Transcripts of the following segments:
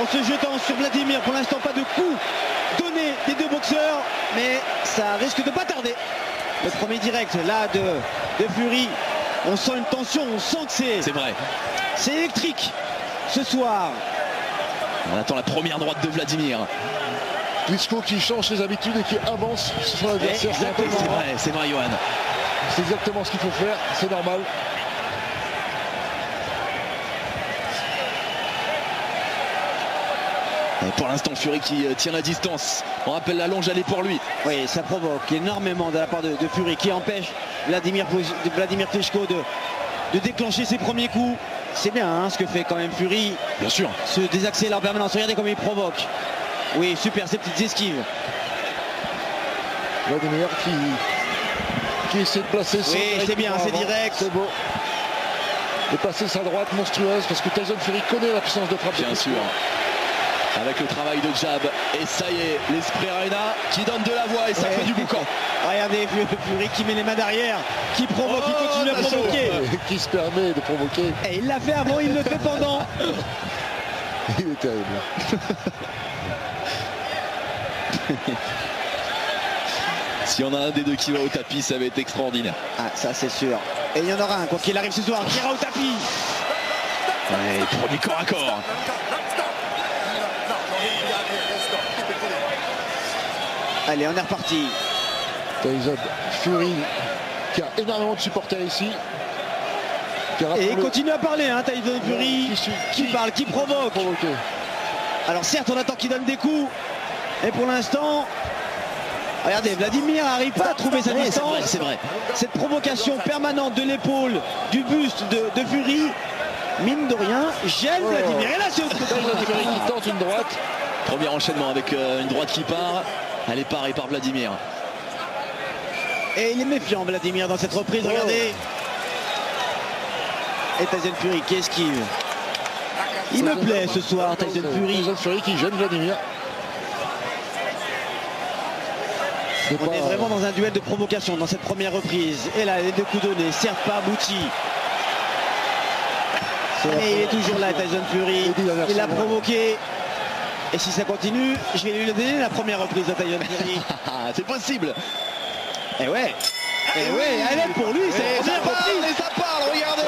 en se jetant sur Vladimir. Pour l'instant, pas de coup donné des deux boxeurs, mais ça risque de pas tarder. Le premier direct là de Fury. On sent une tension, on sent que c'est vrai. C'est électrique ce soir. On attend la première droite de Vladimir. Klitschko qui change ses habitudes et qui avance sur l'adversaire. C'est vrai, Johan. C'est exactement ce qu'il faut faire, c'est normal. Et pour l'instant, Fury qui tient la distance. On rappelle la longe, elle est pour lui. Oui, ça provoque énormément de la part de Fury qui empêche Vladimir Klitschko de déclencher ses premiers coups. C'est bien hein, ce que fait quand même Fury. Bien sûr. Se désaccélère en permanence. Regardez comment il provoque. Oui, super, ces petites esquives. Vladimir qui essaie de placer son... Oui, c'est bien, c'est direct. C'est beau. De passer sa droite monstrueuse parce que Tyson Fury connaît la puissance de frappe. Bien sûr. Avec le travail de jab. Et ça y est, l'Esprit Arena qui donne de la voix et ça fait du boucan. Regardez Fury qui met les mains derrière, qui provoque, qui continue à provoquer. Qui se permet de provoquer. Et il l'a fait avant, il le fait pendant. Il est terrible. S'il y en a un des deux qui va au tapis, ça va être extraordinaire. Ah, ça c'est sûr. Et il y en aura un, quoi qu'il arrive ce soir, qui ira au tapis. Ouais, premier corps à corps. Allez, on est reparti. Tyson Fury qui a énormément de supporters ici. Et il continue à parler, hein, Tyson Fury, qui parle, qui provoque. Alors certes, on attend qu'il donne des coups. Et pour l'instant, regardez, Vladimir n'arrive pas à trouver sa distance. C'est vrai. Cette provocation permanente de l'épaule, du buste de Fury, mine de rien, gêne Vladimir. Et là, c'est Fury qui tente une droite. Premier enchaînement avec une droite qui part. Elle est parée par Vladimir. Et il est méfiant, Vladimir, dans cette reprise. Regardez. Et Tyson Fury qui esquive. Il me plaît ce soir, Tyson Fury. Tyson Fury qui gêne Vladimir. On est vraiment dans un duel de provocation dans cette première reprise. Et là, les deux coups donnés, certes pas aboutis. Et il est toujours là, Tyson Fury. Il a provoqué. Et si ça continue, je vais lui donner la première reprise de Tyson Fury. C'est possible. Et ouais. Et ouais, elle est pour lui. Et ça parle, regardez.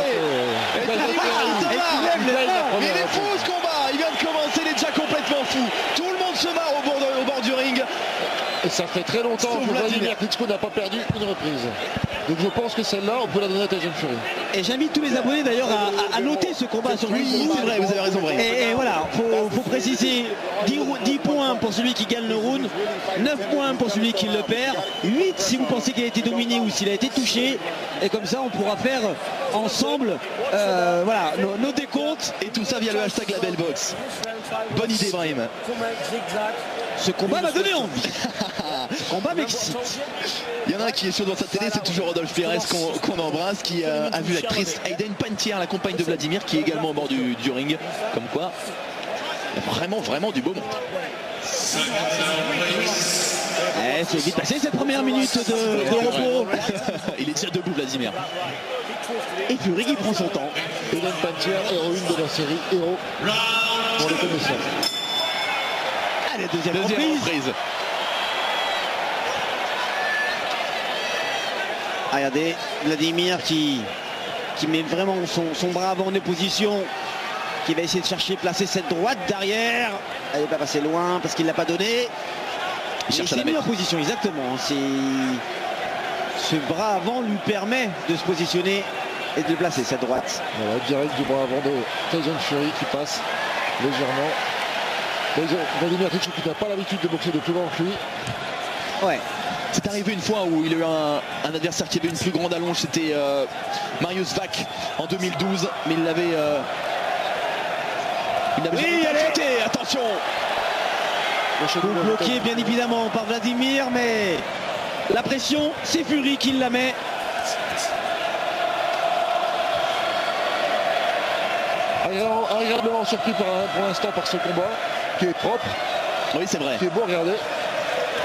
Il est fou ce combat. Il vient de commencer, il est déjà complètement fou. Tout le monde se marre au bord du ring. Et ça fait très longtemps que Vladimir Klitschko n'a pas perdu une reprise. Donc je pense que celle-là, on peut la donner à Tyson Fury. Et j'invite tous les abonnés d'ailleurs à noter ce combat sur YouTube. C'est vrai, vous avez raison. Et voilà, faut préciser 10 points pour celui qui gagne le round, 9 points pour celui qui le perd, 8 si vous pensez qu'il a été dominé ou s'il a été touché. Et comme ça, on pourra faire ensemble voilà, nos décomptes. Et tout ça via le hashtag LabelBox. Bonne idée, Brahim. Ce combat m'a donné envie. Ce combat m'excite. Il y en a un qui est sur dans sa télé, c'est toujours Rodolphe Pérez qu'on embrasse, qui a vu l'actrice Hayden Panettiere, la compagne de Vladimir, qui est également au bord du ring. Comme quoi, vraiment du beau monde. C'est vite passé cette première minute de repos. Il est tiré debout, Vladimir. Et Fury qui prend son temps. Hayden Panettiere, héroïne de la série Héros pour les connaisseurs. Allez, deuxième reprise. Regardez, Vladimir qui met vraiment son bras avant en opposition, qui va essayer de chercher placer cette droite derrière. Elle n'est pas passée loin parce qu'il ne l'a pas donné. Il s'est mis en position, exactement. Ce bras avant lui permet de se positionner et de placer cette droite. Voilà, direct du bras avant de Tyson Fury qui passe légèrement. Vladimir Klitschko qui n'a pas l'habitude de boxer de plus grand que lui. Ouais. C'est arrivé une fois où il a eu un adversaire qui avait une plus grande allonge, c'était Mariusz Wach en 2012, mais il l'avait allez, attention. Bloqué bien évidemment par Vladimir, mais la pression, c'est Fury qui la met. Agréablement surpris pour l'instant par ce combat, qui est propre. Oui, c'est vrai. Qui est beau à regarder.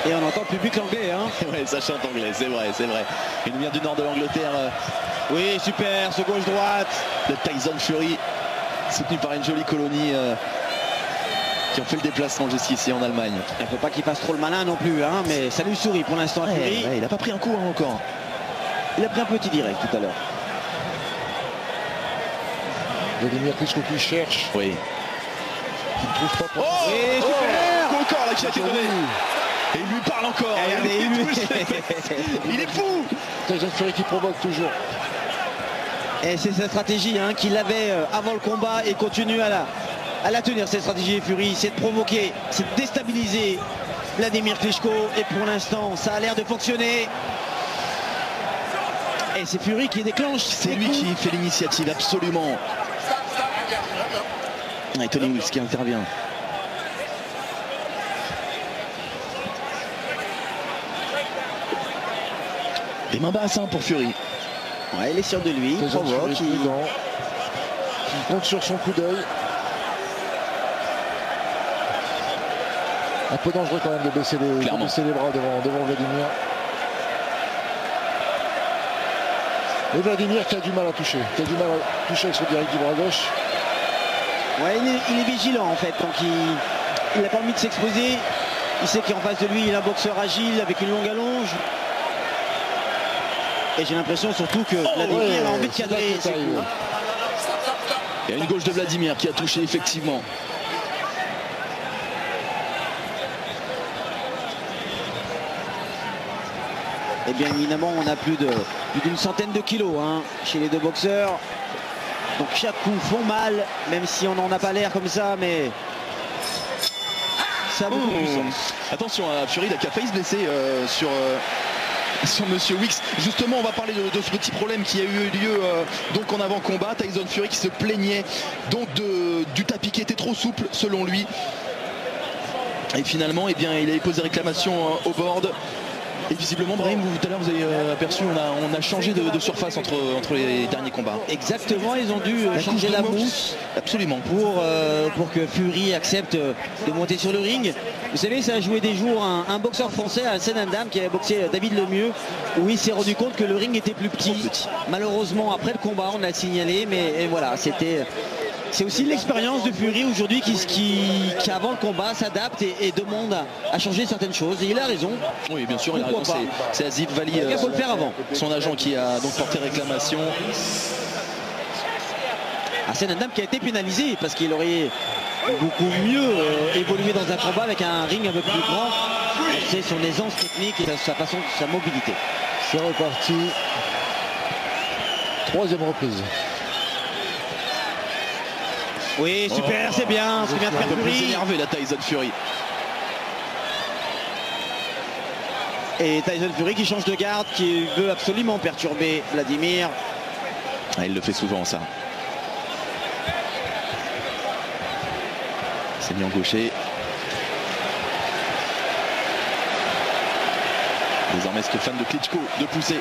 Et on entend le public anglais, hein. Oui, ça chante anglais, c'est vrai. Il vient du nord de l'Angleterre. Oui, super, ce gauche-droite de Tyson Fury, soutenu par une jolie colonie qui ont fait le déplacement jusqu'ici en Allemagne. Il ne faut pas qu'il fasse trop le malin non plus, hein, mais ça lui sourit pour l'instant à Fury. Il n'a pas pris un coup hein, encore. Il a pris un petit direct tout à l'heure. Vladimir Klitschko qui cherche. Oui. Qui ne trouve pas. Oh, et super encore là qui a été donné. Et il lui parle encore. Il est fou. Tyson Fury qui provoque toujours. Et c'est sa stratégie hein, qu'il avait avant le combat et continue à la tenir, cette stratégie Fury, c'est de provoquer, c'est de déstabiliser Vladimir Klitschko. Et pour l'instant, ça a l'air de fonctionner. Et c'est Fury qui déclenche. C'est lui qui fait l'initiative, absolument. Et Tony Wills qui intervient. Les mains basses hein, pour Fury. Ouais, il est sûr de lui, il provoque. Il compte sur son coup d'œil. Un peu dangereux quand même de baisser les bras devant Vladimir. Et Vladimir qui a du mal à toucher. Qui a du mal à toucher avec son direct du bras gauche. Ouais, il est vigilant en fait, donc il n'a pas envie de s'exposer. Il sait qu'en face de lui, il a un boxeur agile avec une longue allonge. Et j'ai l'impression surtout que Vladimir a envie de cadrer. Il y a une gauche de Vladimir qui a touché effectivement. Et bien évidemment, on a plus d'une centaine de kilos hein, chez les deux boxeurs. Donc chaque coup font mal, même si on n'en a pas l'air comme ça, mais ça a beaucoup de puissance. Attention à Fury qui a failli se blesser sur Monsieur Wicks. Justement, on va parler de ce petit problème qui a eu lieu donc en avant-combat. Tyson Fury qui se plaignait donc du tapis qui était trop souple selon lui. Et finalement, eh bien, il a posé réclamation au board. Et visiblement, Brahim, tout à l'heure vous avez aperçu, on a changé de surface entre les derniers combats. Exactement, ils ont dû changer la mousse. Absolument. Pour que Fury accepte de monter sur le ring. Vous savez, ça a joué des jours un boxeur français, Hassan Ndam, qui avait boxé David Lemieux, où il s'est rendu compte que le ring était plus petit. Malheureusement, après le combat, on l'a signalé, mais voilà, c'est aussi l'expérience de Fury aujourd'hui qui avant le combat s'adapte et demande à changer certaines choses. Et il a raison. Oui, bien sûr, il a raison. C'est Azib Vali, il faut le faire avant. Son agent qui a donc porté réclamation. Hassan Ndam qui a été pénalisé parce qu'il aurait beaucoup mieux évolué dans un combat avec un ring un peu plus grand. C'est son aisance technique et sa façon, sa mobilité. C'est reparti. Troisième reprise. Oui, super, c'est bien de faire Fury. Énervé la Tyson Fury. Et Tyson Fury qui change de garde, qui veut absolument perturber Vladimir. Ah, il le fait souvent ça. C'est mis en gaucher. Désormais, ce que fan de Klitschko de pousser.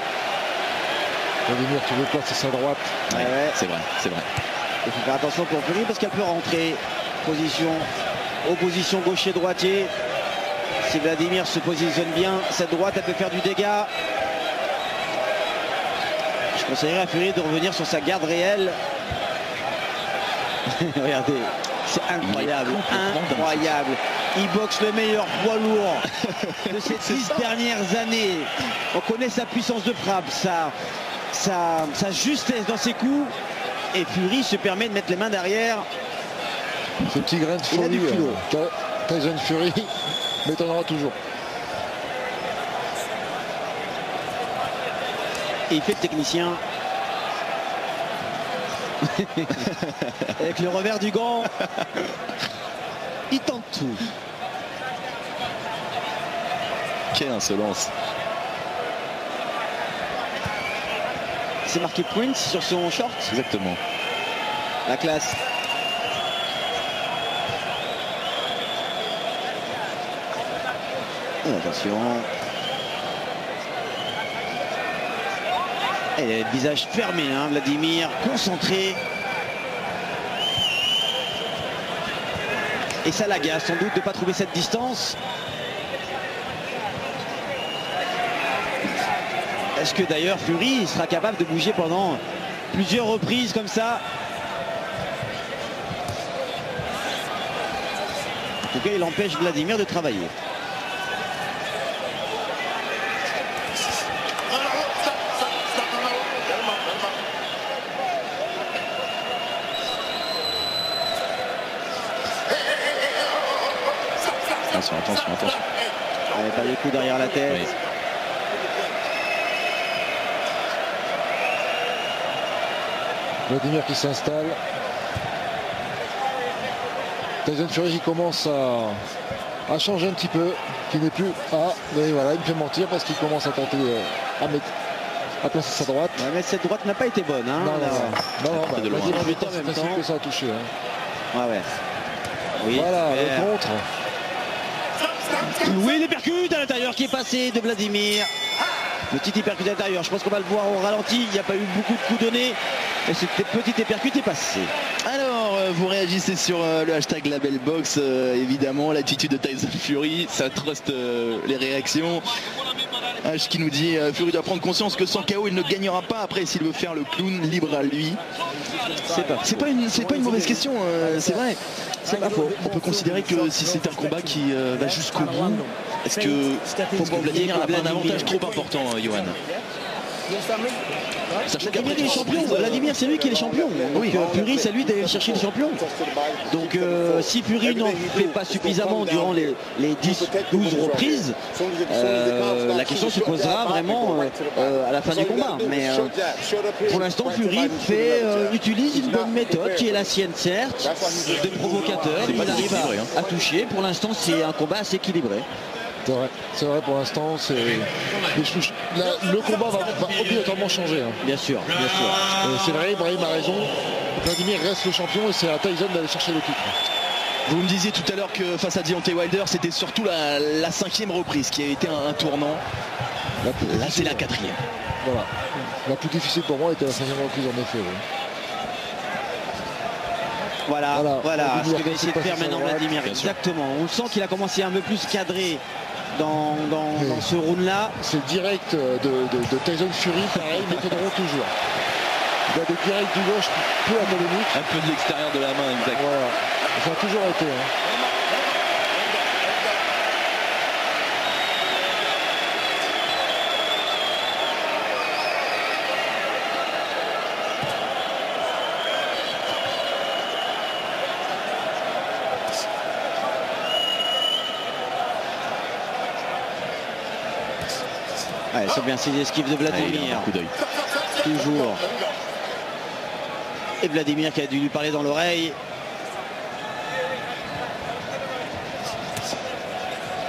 Vladimir qui veut placer sa droite. Ouais. C'est vrai. Il faut faire attention pour Fury parce qu'elle peut rentrer. Opposition gaucher-droitier. Si Vladimir se positionne bien, cette droite, elle peut faire du dégât. Je conseillerais à Fury de revenir sur sa garde réelle. Regardez, c'est incroyable. Il boxe le meilleur poids lourd de ces 10 dernières années. On connaît sa puissance de frappe, sa justesse dans ses coups. Et Fury se permet de mettre les mains derrière. Ce petit grain de folie, Tyson Fury m'étonnera toujours. Et il fait le technicien. Avec le revers du gant. Il tente tout. Quelle insolence. C'est marqué Prince sur son short. Exactement. La classe. Et attention. Elle a le visage fermé, hein, Vladimir, concentré. Et ça l'agace sans doute de ne pas trouver cette distance. Est-ce que d'ailleurs Fury sera capable de bouger pendant plusieurs reprises comme ça? tout cas, il empêche Vladimir de travailler. Attention, attention, attention. Allez, pas des coups derrière la tête. Oui. Vladimir qui s'installe. Tyson Fury qui commence à changer un petit peu, qui n'est plus mais voilà, il me fait mentir parce qu'il commence à tenter à placer sa droite. Ouais, mais cette droite n'a pas été bonne. Hein, non, de loin. c'est facile que ça a touché. Hein. Ouais. Oui, voilà, le contre. Oui, l'hypercute à l'intérieur qui est passé de Vladimir. Petit hypercute à l'intérieur, je pense qu'on va le voir au ralenti. Il n'y a pas eu beaucoup de coups donnés. Et cette petite hypercute est passée. Alors, vous réagissez sur le hashtag LabelBox, évidemment, l'attitude de Tyson Fury, ça truste les réactions. H qui nous dit Fury doit prendre conscience que sans KO il ne gagnera pas. Après, s'il veut faire le clown, libre à lui. C'est pas une mauvaise question, c'est vrai. C'est pas faux. On peut considérer que si c'est un combat qui va jusqu'au bout, est-ce que Vladimir n'a pas un avantage trop important, Johan? Vladimir est champion. Vladimir, c'est lui qui est le champion. Donc Fury, c'est lui d'aller chercher le champion. Donc si Fury n'en fait pas suffisamment durant les 10-12 reprises, la question se posera vraiment à la fin du combat. Mais pour l'instant, Fury utilise une bonne méthode qui est la sienne, certes, de provocateur. Il arrive à toucher. Pour l'instant, c'est un combat assez équilibré. C'est vrai pour l'instant, le combat va obligatoirement changer. Hein. Bien sûr. C'est vrai, Ibrahim a raison. Vladimir reste le champion et c'est à Tyson d'aller chercher le titre. Vous me disiez tout à l'heure que face à Deontay Wilder, c'était surtout la 5e reprise qui a été un tournant. Là, c'est la 4e. Voilà. La plus difficile pour moi était la 5e reprise en effet. Oui. Voilà ce que va essayer de faire maintenant Vladimir. Exactement. On sent qu'il a commencé un peu plus cadré dans ce round-là. C'est direct de Tyson Fury, pareil, mais tourneront toujours. Il y a des directs du gauche peu anatomiques. Un peu de l'extérieur de la main, exact. Voilà. Ça a toujours été. Ouais, c'est bien, c'est l'esquive de Vladimir. Coup d'œil. Toujours. Et Vladimir qui a dû lui parler dans l'oreille.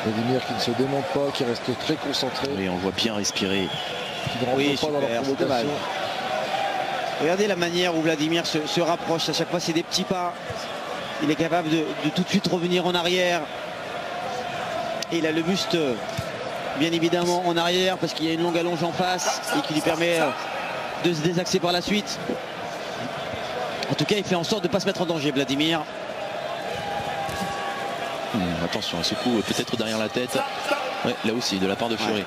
Vladimir qui ne se démonte pas, qui reste très concentré. Oui, on voit bien respirer. Qui ne rentre pas dans la provocation. Regardez la manière où Vladimir se rapproche. À chaque fois, c'est des petits pas. Il est capable de tout de suite revenir en arrière. Et il a le buste, bien évidemment, en arrière parce qu'il y a une longue allonge en face et qui lui permet de se désaxer par la suite. En tout cas, il fait en sorte de ne pas se mettre en danger, Vladimir. Attention à ce coup, peut-être derrière la tête. Ouais, là aussi, de la part de Fury. Ouais.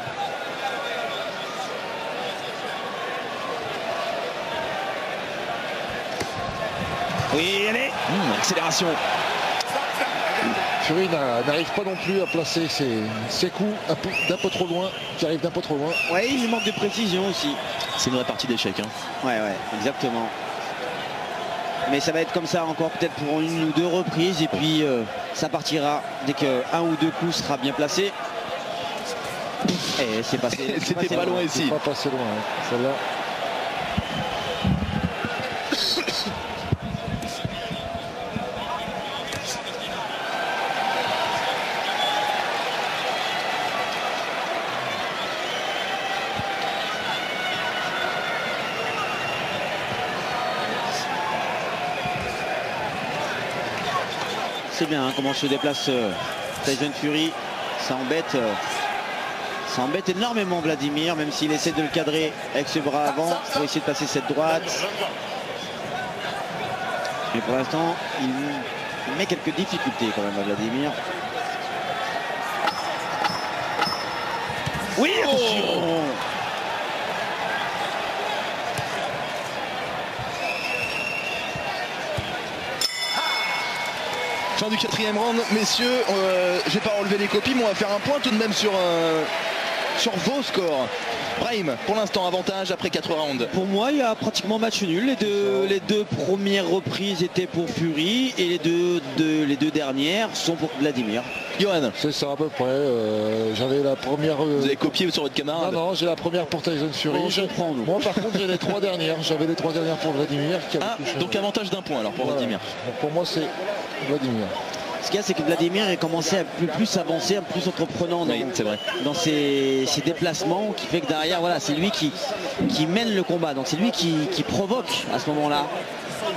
Oui, allez. Accélération. Fury n'arrive pas non plus à placer ses coups d'un peu trop loin, qui arrivent d'un peu trop loin. Oui, il manque de précision aussi. C'est une vraie partie d'échec. Ouais, exactement. Mais ça va être comme ça encore peut-être pour une ou deux reprises et puis ça partira dès qu'un ou deux coups sera bien placé. Et c'est passé. C'était pas loin ici. Pas passé loin, celle-là. C'est bien comment se déplace Tyson Fury. Ça embête énormément Vladimir, même s'il essaie de le cadrer avec ses bras avant pour essayer de passer cette droite. Mais pour l'instant, il met quelques difficultés quand même à Vladimir. Oui, attention. Fin du 4e round, messieurs, j'ai pas relevé les copies, mais on va faire un point tout de même sur vos scores. Brahim, pour l'instant, avantage après 4 rounds. Pour moi, il y a pratiquement match nul. Les deux premières reprises étaient pour Fury et les deux dernières sont pour Vladimir. Johan, c'est ça à peu près. J'avais la première. Vous avez copié sur votre camarade? Non, j'ai la première pour Tyson Fury. Moi, par contre, j'ai les 3 dernières. J'avais les 3 dernières pour Vladimir. Donc avantage d'un point alors pour Vladimir. Donc, pour moi, c'est Vladimir. Ce qu'il y a, c'est que Vladimir est commencé à plus avancer, plus entreprenant dans ses déplacements, qui fait que derrière, voilà, c'est lui qui mène le combat. Donc c'est lui qui provoque à ce moment-là.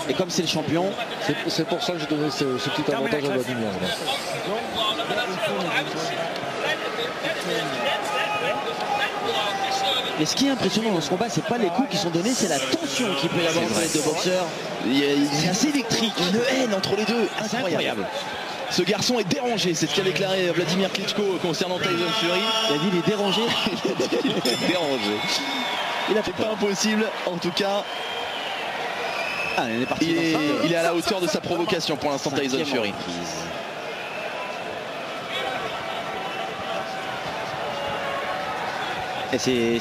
Et comme c'est le champion, c'est pour ça que j'ai donné ce petit avantage à Vladimir. Et ce qui est impressionnant dans ce combat, c'est pas les coups qui sont donnés, c'est la tension qu'il peut y avoir entre les deux boxeurs. C'est assez électrique. Une haine entre les deux, incroyable. Ce garçon est dérangé, c'est ce qu'a déclaré Vladimir Klitschko concernant Tyson Fury. Il a dit il est dérangé. Il est dérangé. Il a fait pas impossible, en tout cas. Il est à la hauteur de sa provocation pour l'instant, Tyson Fury. Et c'est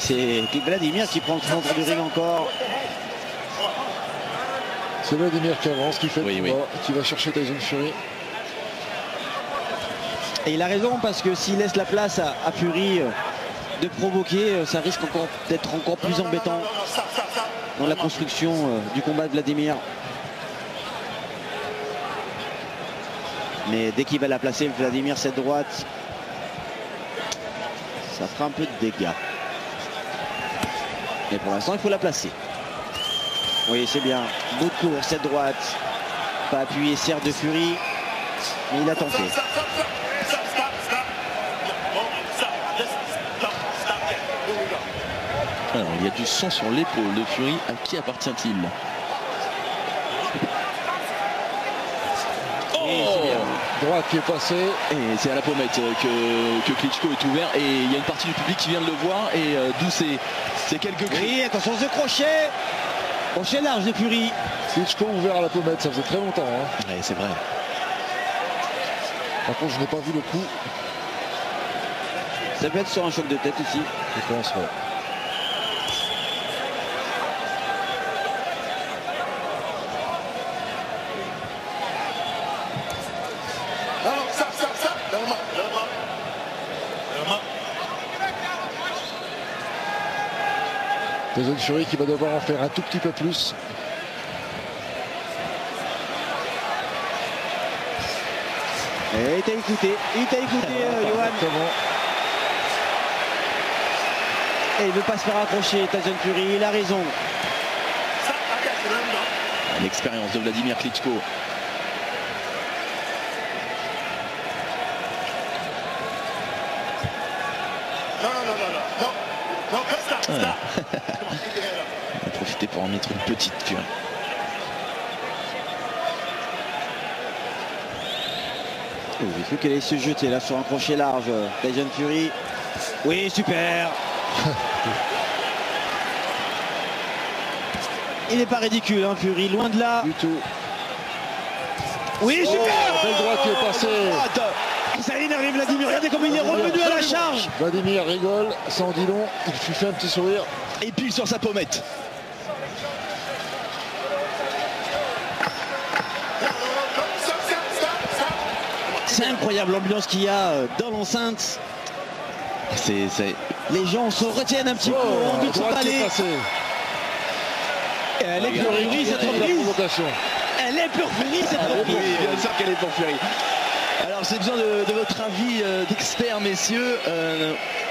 Vladimir qui prend le centre du ring encore. C'est Vladimir qui avance, qui fait le combat, qui va chercher Tyson Fury. Et il a raison parce que s'il laisse la place à Fury de provoquer, ça risque d'être encore plus embêtant dans la construction du combat de Vladimir. Mais dès qu'il va la placer, Vladimir, cette droite, ça fera un peu de dégâts. Mais pour l'instant, il faut la placer. Oui, c'est bien. Bout de course, cette droite. Pas appuyé, serre de Fury. Mais il a tenté. Alors, il y a du sang sur l'épaule de Fury. À qui appartient-il? Droite qui est passée. Et c'est à la pommette que Klitschko est ouvert. Et il y a une partie du public qui vient de le voir. Et d'où c'est quelques cris. Oui, attention ce crochet. Crochet large de Fury. Klitschko ouvert à la pommette, ça faisait très longtemps. Hein. Ouais, c'est vrai. Par contre, je n'ai pas vu le coup. Ça peut être sur un choc de tête aussi. Je pense, ouais. Tyson Fury qui va devoir en faire un tout petit peu plus. Et il t'a écouté, Johan. Et il ne veut pas se faire accrocher, Tyson Fury, il a raison. L'expérience de Vladimir Klitschko. Voilà. On va profiter pour en mettre une petite Fury. Il faut qu'elle aille se jeter là sur un crochet large. Tyson Fury. Oui, super. Il n'est pas ridicule, hein, Fury, loin de là. Du tout. Oui, super. Belle droite qui est passée. Ça énerve Vladimir, regardez comme il est revenu à la charge. Vladimir rigole, ça en dit long, il lui fait un petit sourire. Et pile sur sa pommette. C'est incroyable l'ambiance qu'il y a dans l'enceinte. Les gens se retiennent un petit peu, ont envie de s'emballer. Elle est pour Fury cette reprise. Elle est pour Fury cette reprise. Oui, bien sûr qu'elle est pour Fury. Alors j'ai besoin de votre avis d'expert, messieurs.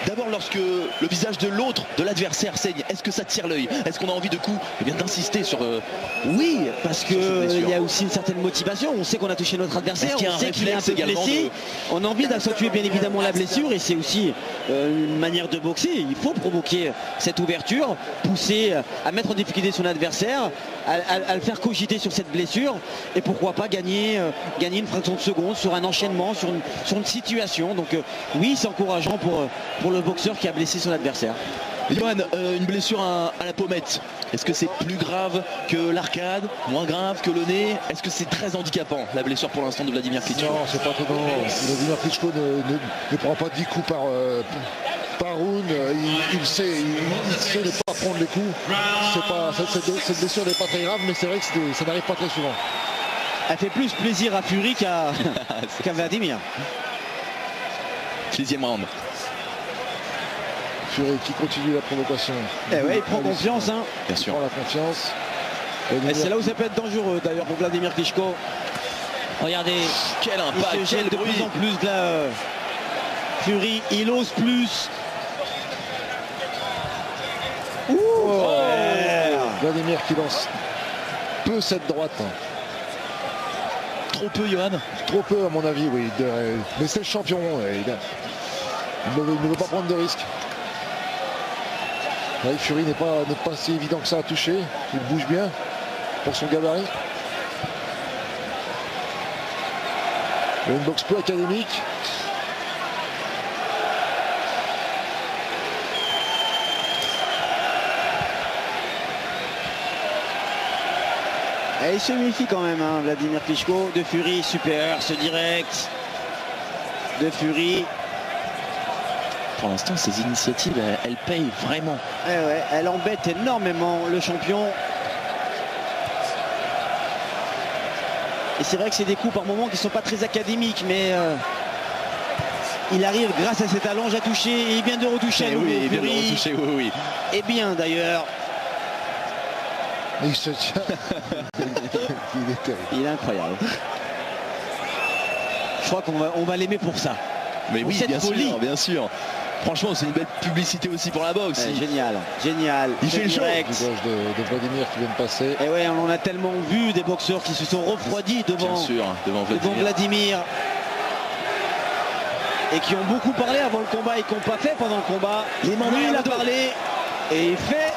D'abord, lorsque le visage de l'autre, de l'adversaire saigne, est-ce que ça tire l'œil? Est-ce qu'on a envie de coup d'insister sur... Oui, parce qu'il y a aussi une certaine motivation. On sait qu'on a touché notre adversaire, on sait qu'il est un peu blessé. On a envie d'accentuer bien évidemment la blessure et c'est aussi une manière de boxer. Il faut provoquer cette ouverture, pousser à mettre en difficulté son adversaire, à le faire cogiter sur cette blessure et pourquoi pas gagner une fraction de seconde sur un enchaînement, sur une situation. Donc oui, c'est encourageant pour le boxeur qui a blessé son adversaire. Johan, une blessure à la pommette, est-ce que c'est plus grave que l'arcade, moins grave que le nez? Est-ce que c'est très handicapant la blessure pour l'instant de Vladimir Klitschko? Non, c'est pas trop. Vladimir Klitschko ne prend pas 10 coups par round. Il sait ne pas prendre les coups. Cette blessure n'est pas très grave, mais c'est vrai que ça n'arrive pas très souvent. Elle fait plus plaisir à Fury qu'à Vladimir. 6e round. Fury qui continue la provocation. Eh ouais, il prend confiance, hein. Bien sûr. Il prend la confiance. Et c'est là où ça peut être dangereux d'ailleurs pour Vladimir Klitschko. Regardez, Quel impact, il se gêne quel de bruit. plus en plus là. Fury, il ose plus. Ouais. Vladimir qui lance peu cette droite. Trop peu, Johan. Trop peu à mon avis, oui. Mais c'est le champion. Il ne veut pas prendre de risques. Là, Fury n'est pas si évident que ça à toucher. Il bouge bien pour son gabarit. Une boxe peu académique. Et il se méfie quand même, hein, Vladimir Klitschko. De Fury, super, ce direct. De Fury. Pour l'instant, ces initiatives, elles payent vraiment. Eh ouais, elle embête énormément le champion. Et c'est vrai que c'est des coups par moments qui ne sont pas très académiques, mais il arrive grâce à cette allonge à toucher et il vient de retoucher à nouveau. Oui, il vient de Fury. retoucher, oui. Et bien d'ailleurs. Il se tient. Il est terrible. Il est incroyable. Je crois qu'on va l'aimer pour ça. Mais pour oui, cette bien folie. sûr, bien sûr. Franchement, c'est une belle publicité aussi pour la boxe. Ouais, génial, génial. Il fait le show. Le gauche de Vladimir qui vient de passer. Et ouais, on en a tellement vu des boxeurs qui se sont refroidis devant, Bien sûr, devant Vladimir. Et qui ont beaucoup parlé avant le combat et qui n'ont pas fait pendant le combat. Les mains Lui, il derrière a le dos. parlé et il fait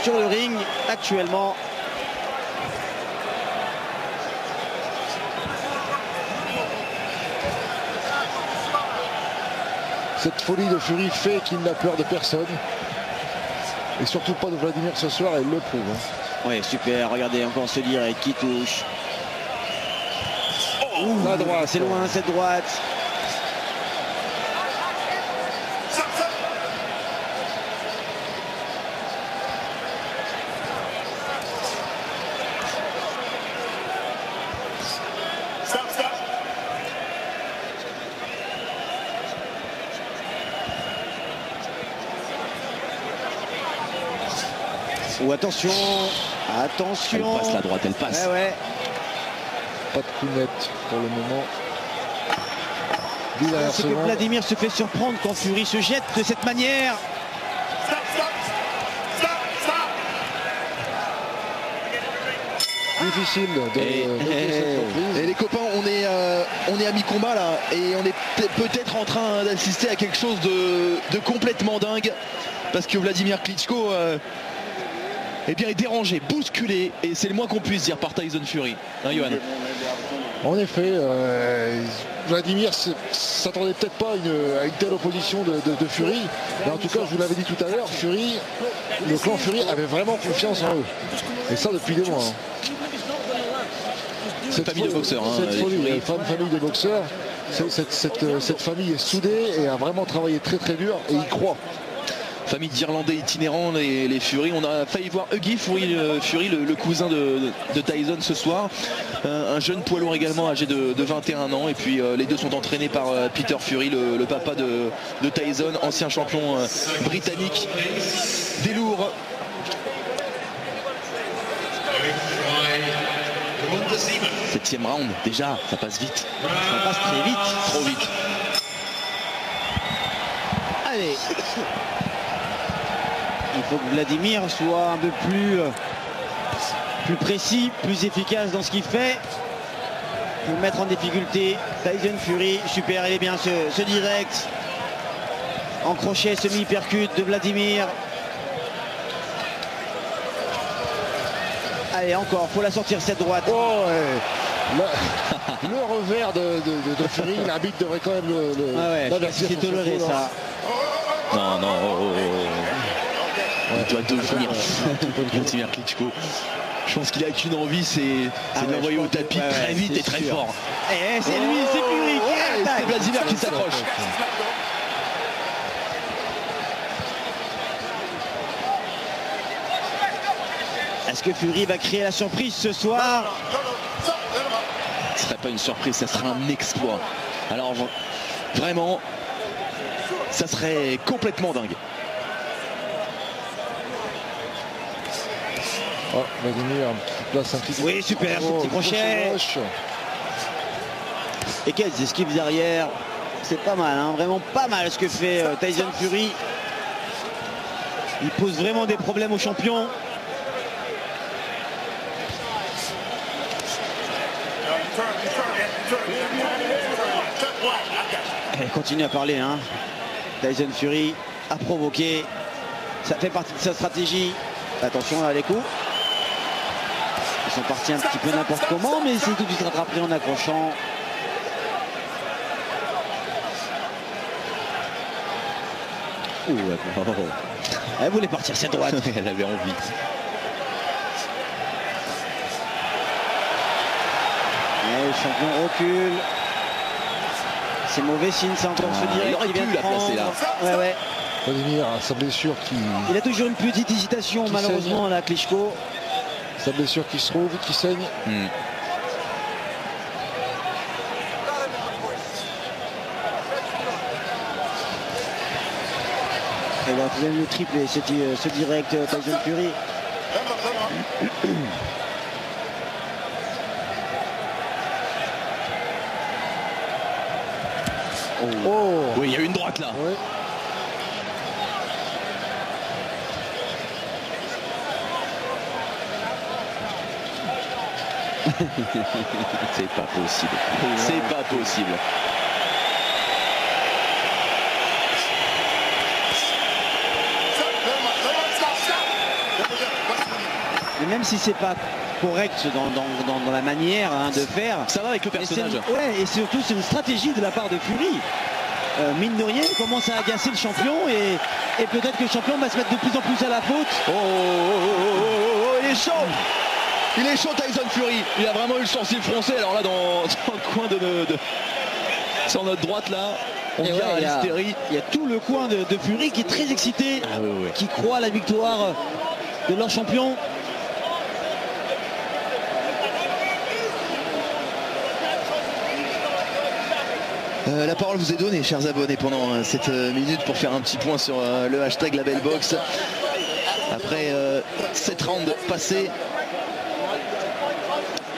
sur le ring actuellement. Cette folie de Fury fait qu'il n'a peur de personne. Et surtout pas de Vladimir ce soir, et il le prouve. Ouais, super, regardez encore ce direct qui touche. La droite. C'est loin cette droite. Ou attention, attention. Elle passe la droite, elle passe. Ouais, ouais. Pas de coup net pour le moment. 10 dernières C'est que secondes. Vladimir se fait surprendre quand Fury se jette de cette manière. Difficile de noter cette reprise. Et les copains, on est à mi-combat là, et on est peut-être en train d'assister à quelque chose de complètement dingue, parce que Vladimir Klitschko est dérangé, bousculé, et c'est le moins qu'on puisse dire par Tyson Fury. Hein, Johan? En effet, Vladimir s'attendait peut-être pas à une telle opposition de Fury. Mais en tout cas, je vous l'avais dit tout à l'heure, le clan Fury avait vraiment confiance en eux. Et ça depuis des mois. Cette famille de boxeurs. Cette famille de boxeurs, cette famille est soudée et a vraiment travaillé très très dur et y croit. Famille d'Irlandais itinérants, les Fury. On a failli voir Huggy Fury, le cousin de Tyson ce soir. Un jeune poids lourd également, âgé de 21 ans. Et puis les deux sont entraînés par Peter Fury, le papa de Tyson, ancien champion britannique des lourds. Septième round, déjà, ça passe vite. Ça passe très vite. Trop vite. Allez. Il faut que Vladimir soit un peu plus précis, plus efficace dans ce qu'il fait pour mettre en difficulté Tyson Fury. Super, il est bien ce direct. En crochet, semi-percute de Vladimir. Allez, encore, faut la sortir cette droite. Oh, ouais. Le revers de Fury, l'arbitre devrait quand même Ah ouais, l'avertir c'est sur ce toléré coup, là. ça. Non, non, Il doit devenir Vladimir Klitschko. Je pense qu'il a qu'une envie, c'est de l'envoyer au tapis très vite et très fort. Et c'est lui, c'est Fury qui attaque. C'est Vladimir qui s'accroche. Est-ce que Fury va créer la surprise ce soir? Ce ne serait pas une surprise, ça serait un exploit. Alors vraiment, ça serait complètement dingue. Oh, Vladimir place un petit... Oui, super, ce petit crochet. Et quelles esquives derrière. C'est pas mal, hein, vraiment pas mal ce que fait Tyson Fury. Il pose vraiment des problèmes aux champions. Elle continue à parler, hein. Tyson Fury a provoqué. Ça fait partie de sa stratégie. Attention là, les coups. Ils sont partis un petit peu n'importe comment, mais c'est tout de suite rattrapé en accrochant. Elle voulait partir cette droite. Elle avait envie. Et le champion recule. C'est mauvais signe, c'est encore ce direct. Il aurait pu la placer là. Ouais. Vladimir, sa blessure qui... Il a toujours une petite hésitation malheureusement à Klitschko. Sa blessure qui se trouve, qui saigne. Et là, vous avez le triple et ce direct Tyson Fury. Oui, il y a une droite là. Ouais. C'est pas possible. C'est pas possible. Et même si c'est pas correct dans la manière de faire, ça va avec le personnage. Et surtout c'est une stratégie de la part de Fury. Mine de rien, il commence à agacer le champion et peut-être que le champion va se mettre de plus en plus à la faute. Il est chaud. Il est chaud Tyson Fury. Il a vraiment eu le sourcil froncé. Alors là dans le coin sur notre droite là, on vient à l'hystérie. Il y a tout le coin de Fury qui est très excité, qui croit à la victoire de leur champion. La parole vous est donnée, chers abonnés, pendant cette minute pour faire un petit point sur le hashtag LabelBox. Après 7 rounds passés.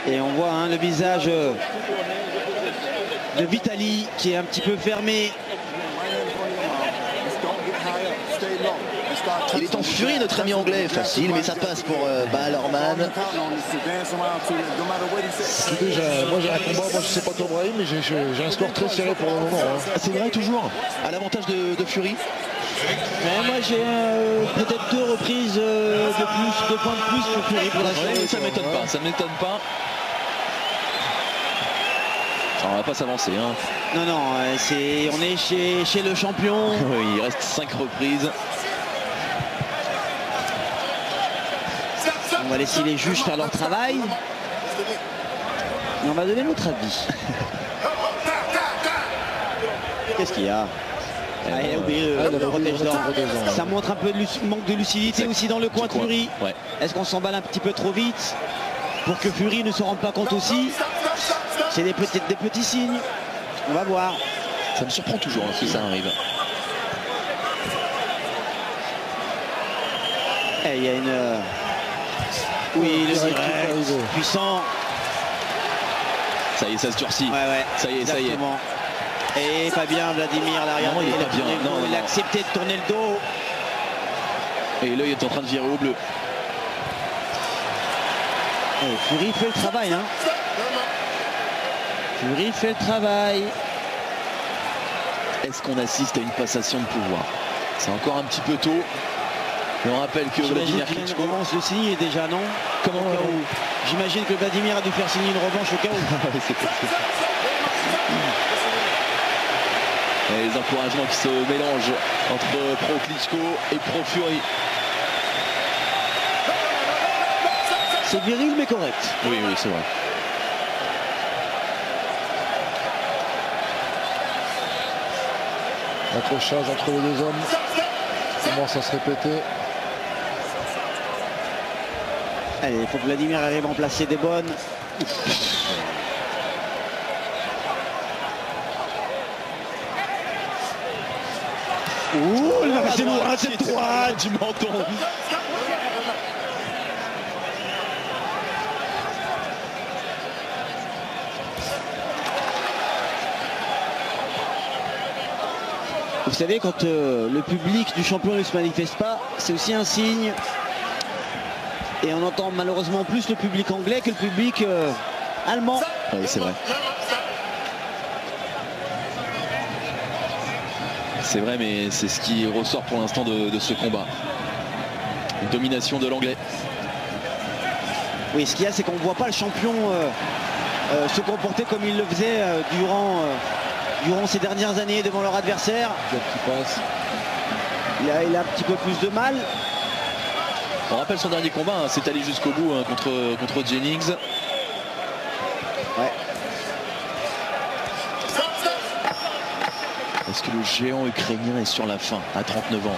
Et on voit le visage de Vitali qui est un petit peu fermé. Il est en furie, notre ami anglais. Facile, mais ça passe pour Balorman. Déjà, moi j'ai un combat, moi je sais pas ton Brahim, mais j'ai un score très serré pour le moment. C'est vrai, toujours à l'avantage de Fury. Mais moi j'ai peut-être 2 reprises de plus, 2 points de plus pour Fury pour la ça m'étonne pas, ça m'étonne pas. Alors, on va pas s'avancer. Non, on est chez le champion. Oui, il reste 5 reprises. On va laisser les juges faire leur travail. Et on va donner notre avis. Qu'est-ce qu'il y a? Il a oublié le protège-dents. Ça montre un peu de manque de lucidité aussi dans le coin de Fury. Est-ce qu'on s'emballe un petit peu trop vite pour que Fury ne se rende pas compte aussi? C'est des petits signes. On va voir. Ça me surprend toujours si ça arrive. Et il y a une... Oui, le direct puissant. Ça y est, ça se durcit. Ça y est, exactement. Ça y est. Et pas bien Vladimir, l'arrière. Il est pas bien. Il a accepté de tourner le dos. Et l'œil est en train de virer au bleu. Et Fury fait le travail. Fury fait le travail. Est-ce qu'on assiste à une passation de pouvoir? C'est encore un petit peu tôt. Et on rappelle que Vladimir Klitschko commence de signer déjà, non? Comment J'imagine que Vladimir a dû faire signer une revanche au cas où. C'est possible. Et les encouragements qui se mélangent entre pro Klitschko et pro Fury. C'est viril mais correct. Oui, oui, c'est vrai. Accrochage entre les deux hommes. Commence à se répéter. Allez, il faut que Vladimir arrive à en placer des bonnes. Ouh, il va passer loin, cette droite du menton. Vous savez, quand le public du champion ne se manifeste pas, c'est aussi un signe. Et on entend malheureusement plus le public anglais que le public allemand. Oui, c'est vrai. C'est vrai, mais c'est ce qui ressort pour l'instant de ce combat. Une domination de l'anglais. Oui, ce qu'il y a, c'est qu'on ne voit pas le champion se comporter comme il le faisait durant ces dernières années devant leur adversaire. Il a un petit peu plus de mal. On rappelle son dernier combat, hein, c'est allé jusqu'au bout hein, contre Jennings. Ouais. Est-ce que le géant ukrainien est sur la fin à 39 ans?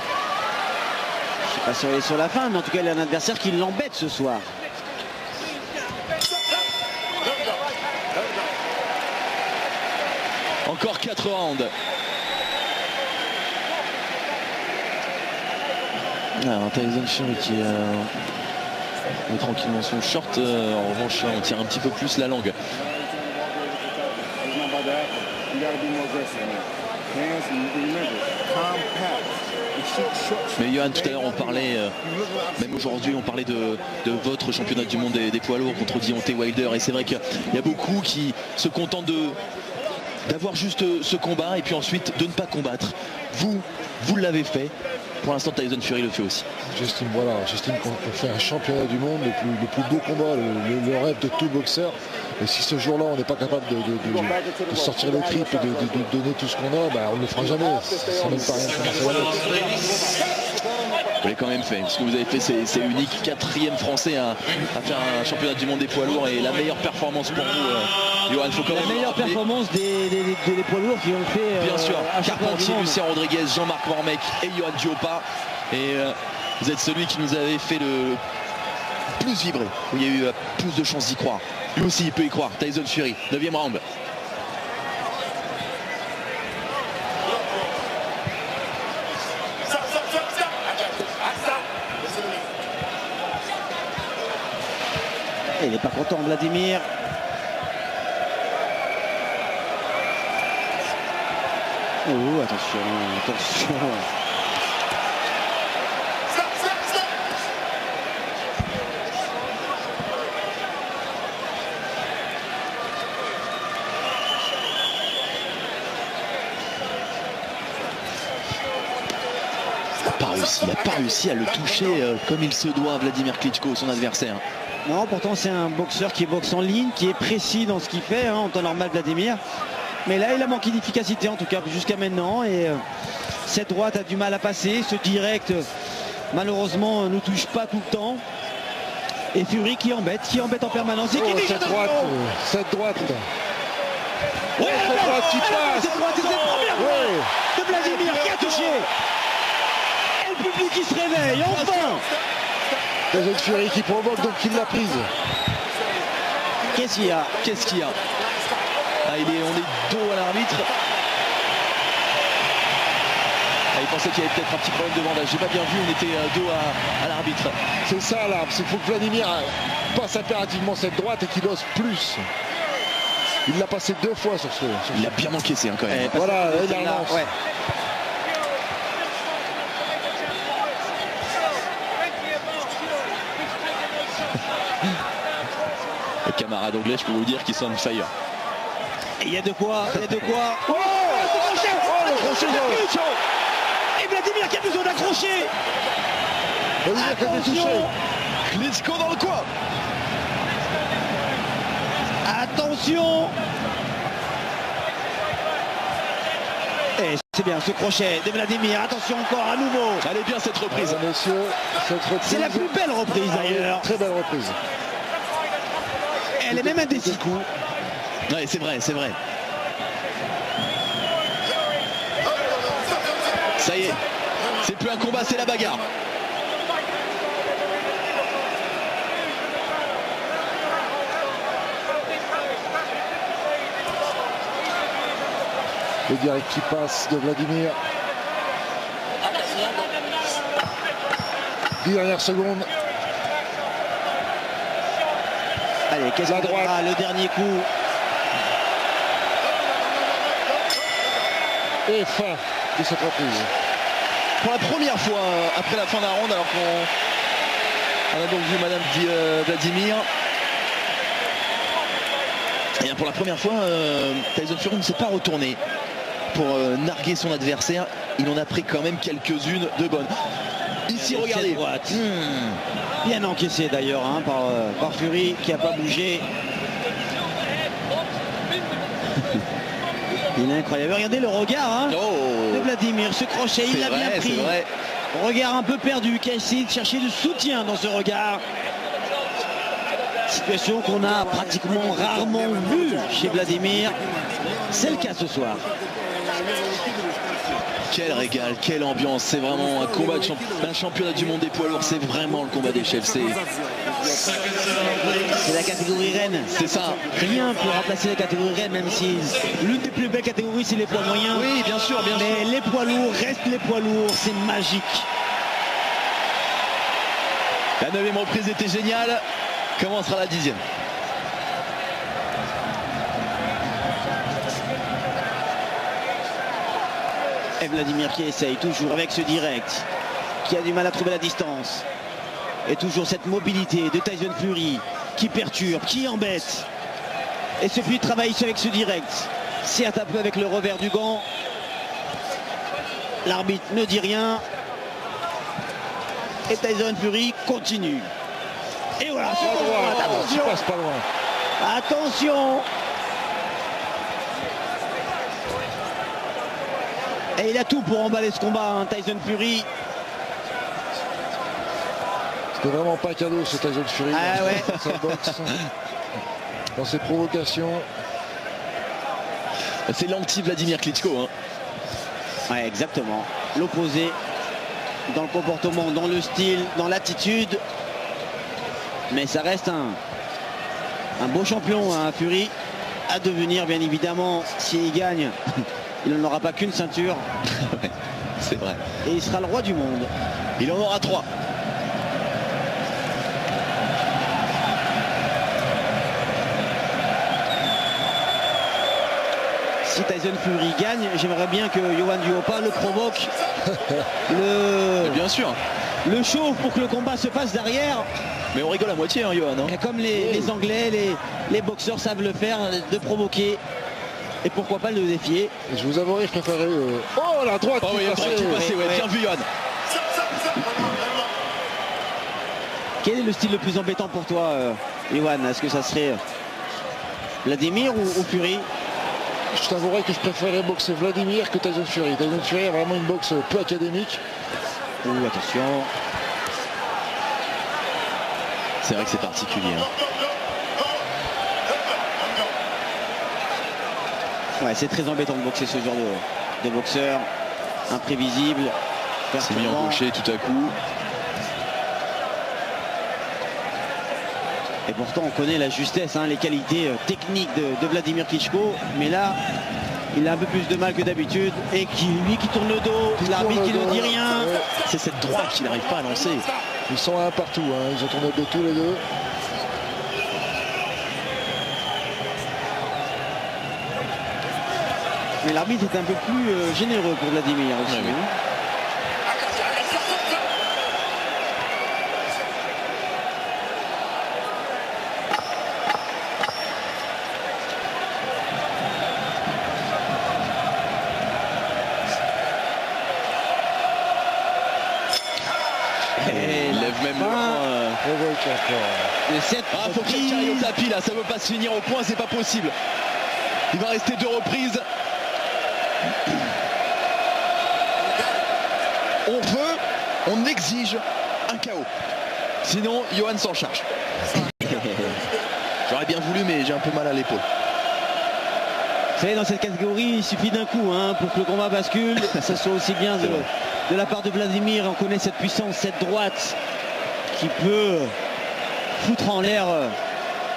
Je ne sais pas si il est sur la fin, mais en tout cas il a un adversaire qui l'embête ce soir. Encore 4 rounds. Alors Tyson Fury qui met tranquillement son short. En revanche, on tire un petit peu plus la langue. Mais Johan, tout à l'heure on parlait, même aujourd'hui on parlait de votre championnat du monde des poids lourds contre Deontay Wilder, et c'est vrai qu'il y a beaucoup qui se contentent d'avoir juste ce combat et puis ensuite de ne pas combattre. Vous l'avez fait. Pour l'instant, Tyson Fury le fait aussi. J'estime qu'on fait un championnat du monde, le plus beau combat, le rêve de tout boxeur. Et si ce jour-là, on n'est pas capable de sortir les tripes et de donner tout ce qu'on a, bah, on ne le fera jamais. Ça même pas rien. Vous l'avez quand même fait, ce que vous avez fait c'est unique, 4e français à faire un championnat du monde des poids lourds, et la meilleure performance pour vous, Johan, faut quand même la meilleure performance des poids lourds qui ont fait bien sûr, Carpentier, Lucien monde. Rodriguez, Jean-Marc Mormec et Johan Diopa, et vous êtes celui qui nous avait fait le plus vibrer, où il y a eu plus de chances d'y croire. Lui aussi il peut y croire. Tyson Fury, 9e round. Il n'est pas content, Vladimir. Oh, attention. Il n'a pas réussi à le toucher comme il se doit, Vladimir Klitschko, son adversaire. Non, pourtant c'est un boxeur qui boxe en ligne, qui est précis dans ce qu'il fait, hein, en temps normal, Vladimir. Mais là, il a manqué d'efficacité, en tout cas, jusqu'à maintenant. Et cette droite a du mal à passer. Ce direct, malheureusement, ne touche pas tout le temps. Et Fury qui embête en permanence. Et qui cette droite. Ouais, cette droite qui passe. Cette droite, c'est cette première droite de Vladimir qui a touché. Et le public qui se réveille, enfin. Tyson Fury qui provoque, donc il l'a prise. Qu'est-ce qu'il y a? Ah, on est dos à l'arbitre. Ah, il pensait qu'il y avait peut-être un petit problème de bandage. J'ai pas bien vu, on était dos à l'arbitre. C'est ça l'arme, c'est qu'il faut que Vladimir passe impérativement cette droite et qu'il ose plus. Il l'a passé 2 fois sur ce. Il a bien encaissé hein, quand même. Voilà, il la relance. Ouais. Les camarades anglais, je peux vous dire qu'ils sont on fire. Il y a de quoi. Oh, le crochet. Et Vladimir qui a besoin d'accrocher. Attention. Klitschko dans le coin. Attention. Et c'est bien ce crochet de Vladimir. Attention encore à nouveau. Elle est bien cette reprise. Messieurs, cette reprise. C'est la plus belle reprise d'ailleurs. Très belle reprise. elle est même indécise. Ouais, c'est vrai, c'est vrai. Ça y est, c'est plus un combat, c'est la bagarre. Le direct qui passe de Vladimir. 10 dernières secondes. Allez, qu'est-ce qu'il donnera le dernier coup? Et fin de cette reprise. Pour la première fois après la fin de la ronde, alors qu'on a donc vu Madame Vladimir. Et bien pour la première fois, Tyson Fury ne s'est pas retourné pour narguer son adversaire. Il en a pris quand même quelques-unes de bonnes. Ici, regardez. Bien encaissé d'ailleurs hein, par Fury qui n'a pas bougé. Il est incroyable. Regardez le regard hein, de Vladimir. Ce crochet, il l'a bien pris. Regard un peu perdu, qui a essayé de chercher du soutien dans ce regard. Situation qu'on a pratiquement rarement vue chez Vladimir. C'est le cas ce soir. Quel régal, quelle ambiance. C'est vraiment un combat un championnat du monde des poids lourds. C'est vraiment le combat des chefs. C'est la catégorie reine. C'est ça. Rien pour remplacer la catégorie reine, même si l'une des plus belles catégories c'est les poids moyens. Oui, bien sûr, bien sûr. Mais les poids lourds restent les poids lourds. C'est magique. La 9e reprise était géniale. Comment sera la 10e? Et Vladimir qui essaye toujours avec ce direct, qui a du mal à trouver la distance. Et toujours cette mobilité de Tyson Fury qui perturbe, qui embête. Et ce puis travaille avec ce direct. Certes un peu avec le revers du gant. L'arbitre ne dit rien. Et Tyson Fury continue. Et voilà, attention, passe pas loin. Attention. Et il a tout pour emballer ce combat, hein, Tyson Fury. C'était vraiment pas cadeau ce Tyson Fury. Ah ouais. Dans sa boxe, dans ses provocations. C'est l'anti-Vladimir Klitschko. Hein. Ouais, exactement. L'opposé dans le comportement, dans le style, dans l'attitude. Mais ça reste un beau champion, hein, Fury. À devenir, bien évidemment, s'il gagne. Il n'en aura pas qu'une ceinture. Ouais, c'est vrai. Et il sera le roi du monde. Il en aura 3. Si Tyson Fury gagne, j'aimerais bien que Johan Duhaupas le provoque. Bien sûr. Le chauffe pour que le combat se passe derrière. Mais on rigole à moitié, hein, Johan. Hein. Et comme les Anglais, les boxeurs savent le faire, de provoquer. Et pourquoi pas le défier. Je vous avouerai, je préférais... Oh, la droite qui est passée. Ouais. Bien vu, Johan. Quel est le style le plus embêtant pour toi, Johan? Est-ce que ça serait Vladimir ou Fury? Je t'avouerai que je préférais boxer Vladimir que Tyson Fury. Tyson Fury a vraiment une boxe peu académique. Attention. C'est vrai que c'est particulier. Hein. Ouais, c'est très embêtant de boxer ce genre de boxeur. Imprévisible. C'est mis en gaucher tout à coup. Et pourtant on connaît la justesse, hein, les qualités techniques de Vladimir Klitschko. Mais là, il a un peu plus de mal que d'habitude. Et lui qui tourne le dos, l'arbitre qui ne dit rien. Ouais. C'est cette droite qu'il n'arrive pas à lancer. Ils sont un partout, hein. Ils ont tourné le dos tous les deux. Mais l'arbitre est un peu plus généreux pour Vladimir aussi. Ouais, oui. Il lève même le point. Faut qu'il aille au tapis là, ça ne veut pas se finir au point, c'est pas possible. Il va rester 2 reprises. On veut, on exige un KO. Sinon, Johan s'en charge. J'aurais bien voulu, mais j'ai un peu mal à l'épaule. Vous savez, dans cette catégorie, il suffit d'un coup pour que le combat bascule. Ça soit aussi bien de la part de Vladimir. On connaît cette puissance, cette droite qui peut foutre en l'air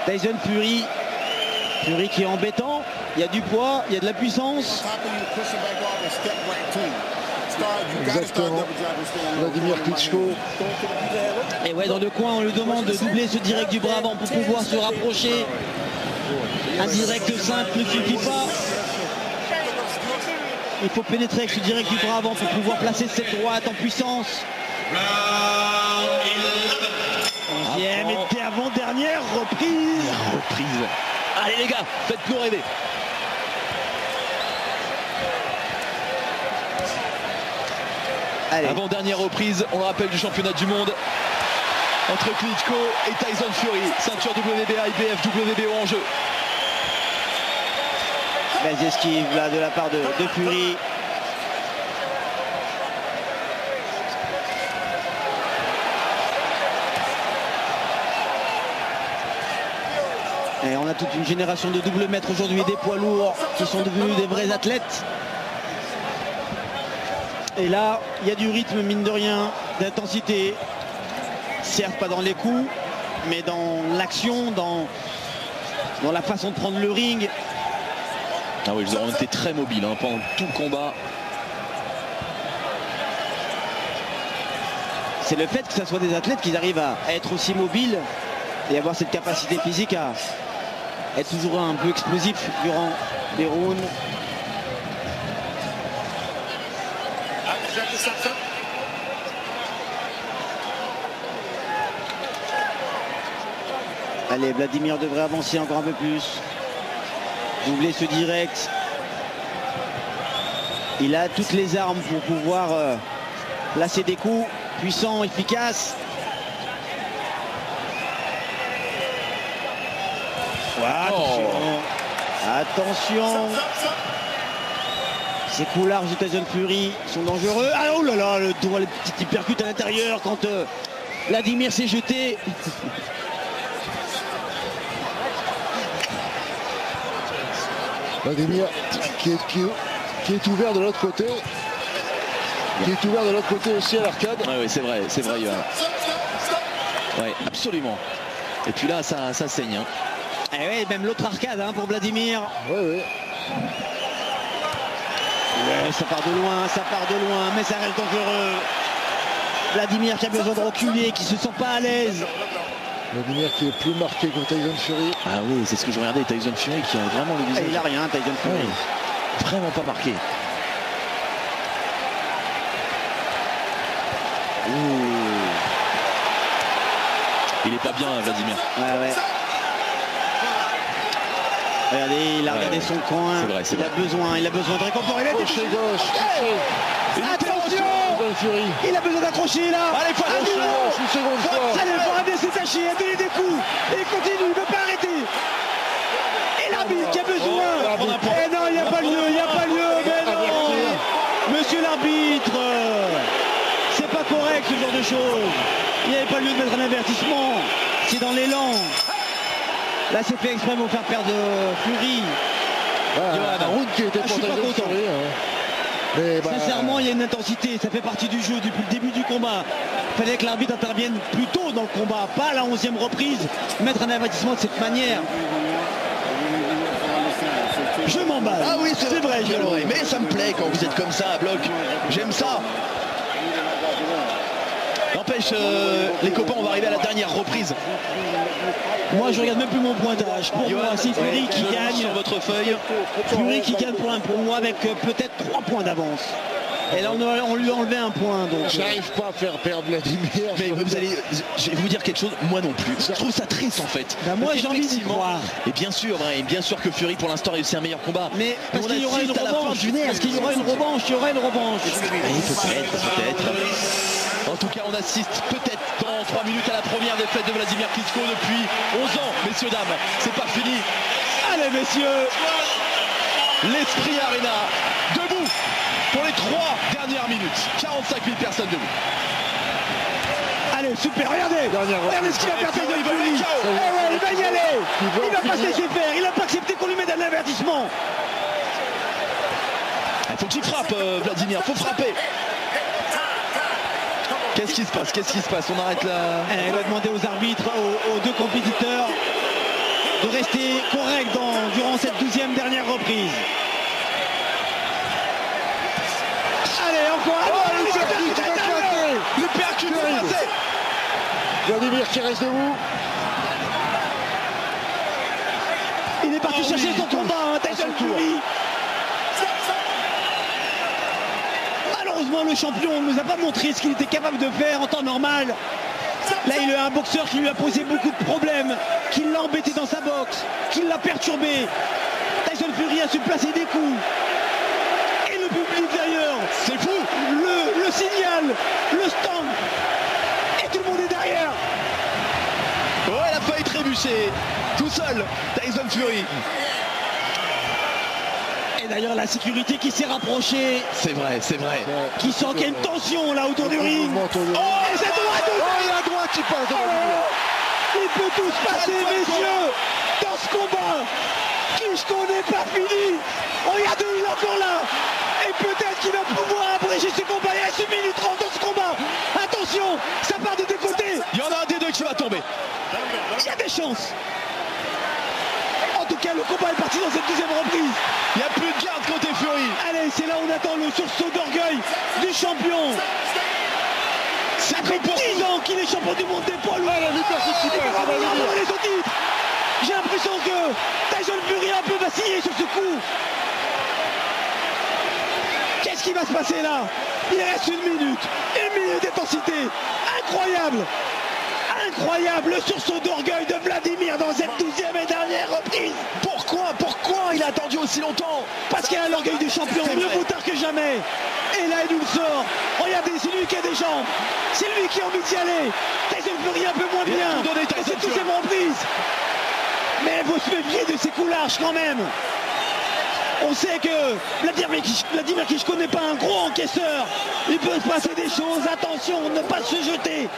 Tyson Fury. Fury qui est embêtant. Il y a du poids, il y a de la puissance. Exactement. Vladimir Klitschko. Et ouais, dans le coin, on lui demande de doubler ce direct du bras avant pour pouvoir se rapprocher. Un direct simple ne suffit pas. Il faut pénétrer avec ce direct du bras avant pour pouvoir placer cette droite en puissance. 11e et avant-dernière reprise. Allez les gars, faites-nous rêver. Avant-dernière reprise, on le rappelle, du championnat du monde entre Klitschko et Tyson Fury. Ceinture WBA, IBF, WBO en jeu. Les esquives là de la part de Fury. Et on a toute une génération de double maîtres aujourd'hui, des poids lourds qui sont devenus des vrais athlètes. Et là, il y a du rythme, mine de rien, d'intensité. Certes pas dans les coups, mais dans l'action, dans la façon de prendre le ring. Ah oui, ils ont été très mobiles pendant tout le combat. C'est le fait que ce soit des athlètes qui arrivent à être aussi mobiles et avoir cette capacité physique à être toujours un peu explosif durant les rounds. Allez, Vladimir devrait avancer encore un peu plus. Doubler ce direct. Il a toutes les armes pour pouvoir placer des coups puissants, efficaces. Attention. Ces coups larges de Tyson Fury sont dangereux. Ah oh là là, le doigt, le petit hypercute à l'intérieur quand Vladimir s'est jeté. Vladimir qui est ouvert de l'autre côté. Qui est ouvert de l'autre côté aussi à l'arcade. Oui, c'est vrai, Johan. Oui, absolument. Et puis là, ça saigne. Et oui, même l'autre arcade pour Vladimir. Oui. Ouais, ça part de loin, mais ça reste dangereux. Vladimir qui a besoin de reculer, qui se sent pas à l'aise. Vladimir qui est plus marqué que Tyson Fury. Ah oui, c'est ce que je regardais, Tyson Fury qui a vraiment le visage. Il a rien, Tyson Fury. Ouais, vraiment pas marqué. Il est pas bien, Vladimir. Ouais. Regardez, il a regardé son coin. C'est vrai. Il a besoin de réconfort. Il a été touché. Attention, il a besoin d'accrocher là. Allez, faut accrocher. Une seconde fois. Allez, il faut arrêter de s'attacher, à donner des coups. Et il continue, il ne peut pas arrêter. Et l'arbitre qui a besoin. Et non, il n'y a pas lieu, mais non. Monsieur l'arbitre, c'est pas correct ce genre de choses. Il n'y avait pas lieu de mettre un avertissement. C'est dans l'élan. Là, c'est fait exprès pour faire perdre Fury. Un round qui était je suis pas content. Sincèrement, il y a une intensité. Ça fait partie du jeu depuis le début du combat. Il fallait que l'arbitre intervienne plus tôt dans le combat, pas à la 11e reprise. Mettre un avertissement de cette manière. Je m'emballe. Ah oui, c'est vrai. Mais ça me plaît quand vous êtes comme ça à bloc. J'aime ça. N'empêche, les copains, on va arriver à la dernière reprise. Moi, je regarde même plus mon pointage. Pour moi, c'est Fury qui gagne. Sur votre feuille. Fury qui gagne pour moi avec peut-être 3 points d'avance. Et là, on lui a enlevé un point. Donc j'arrive pas à faire perdre Vladimir. Mais je vais vous dire quelque chose, moi non plus. Je trouve ça triste en fait. Moi, j'ai envie d'y croire. Et bien sûr que Fury pour l'instant a réussi un meilleur combat. Mais parce qu'il y aura une revanche. Parce qu'il y aura une revanche. Peut-être. En tout cas, on assiste peut-être dans 3 minutes à la première défaite de Vladimir Klitschko depuis 11 ans, messieurs, dames. C'est pas fini. Allez, messieurs. L'Esprit Arena, debout pour les 3 dernières minutes. 45 000 personnes debout. Allez, super, regardez. Regardez ce qu'il va faire Tyson Fury. Il va y aller. Il va pas se laisser faire. Il n'a pas accepté qu'on lui mette un avertissement. Il faut qu'il frappe, Vladimir, il faut frapper. Qu'est-ce qui se passe? Qu'est-ce qui se passe? On arrête là. Il va demander aux arbitres, aux deux compétiteurs, de rester corrects durant cette 12e dernière reprise. Allez, encore le percute passé. Vladimir qui reste debout. Il est parti chercher son combat, Tyson Fury. Malheureusement, le champion ne nous a pas montré ce qu'il était capable de faire en temps normal. Là, il a un boxeur qui lui a posé beaucoup de problèmes, qui l'a embêté dans sa boxe, qui l'a perturbé. Tyson Fury a su placer des coups. Et le public d'ailleurs, c'est fou. Le signal, le stand. Et tout le monde est derrière. Oh, il a failli trébucher. Tout seul, Tyson Fury. Et d'ailleurs la sécurité qui s'est rapprochée. C'est vrai, c'est vrai. Qui sent qu'il y a une tension là autour du ring. Et cette droite. La droite qui passe. Il peut tout se passer, messieurs, dans ce combat. Klitschko n'est pas fini. Regardez, il est encore là. Et peut-être qu'il va pouvoir abréger ce combat. Il reste 1 minute 30 dans ce combat. Attention, ça part des deux côtés. Il y en a un des deux qui va tomber. Il y a des chances. En tout cas, le combat est parti dans cette 2e reprise. Il n'y a plus de garde côté Fury. Allez, c'est là où on attend le sursaut d'orgueil du champion. Ça fait 10 ans qu'il est champion du monde des poids lourds. Il va abandonner son titre. J'ai l'impression que Tyson Fury a un peu vacillé sur ce coup. Qu'est-ce qui va se passer là? Il reste 1 minute. 1 minute d'intensité. Incroyable. Incroyable, le sursaut d'orgueil de Vladimir dans cette 12e et dernière reprise. Pourquoi il a attendu aussi longtemps? Parce qu'il a l'orgueil du champion, mieux vaut tard que jamais. Et là il nous le sort. Regardez, c'est lui qui a des jambes. C'est lui qui a envie d'y aller. Tyson Fury un peu moins bien dans cette 12e reprise. Mais il faut se méfier de ces coups larges quand même. On sait que Vladimir Klitschko n'est pas un gros encaisseur. Il peut se passer des choses. Attention, ne pas se jeter.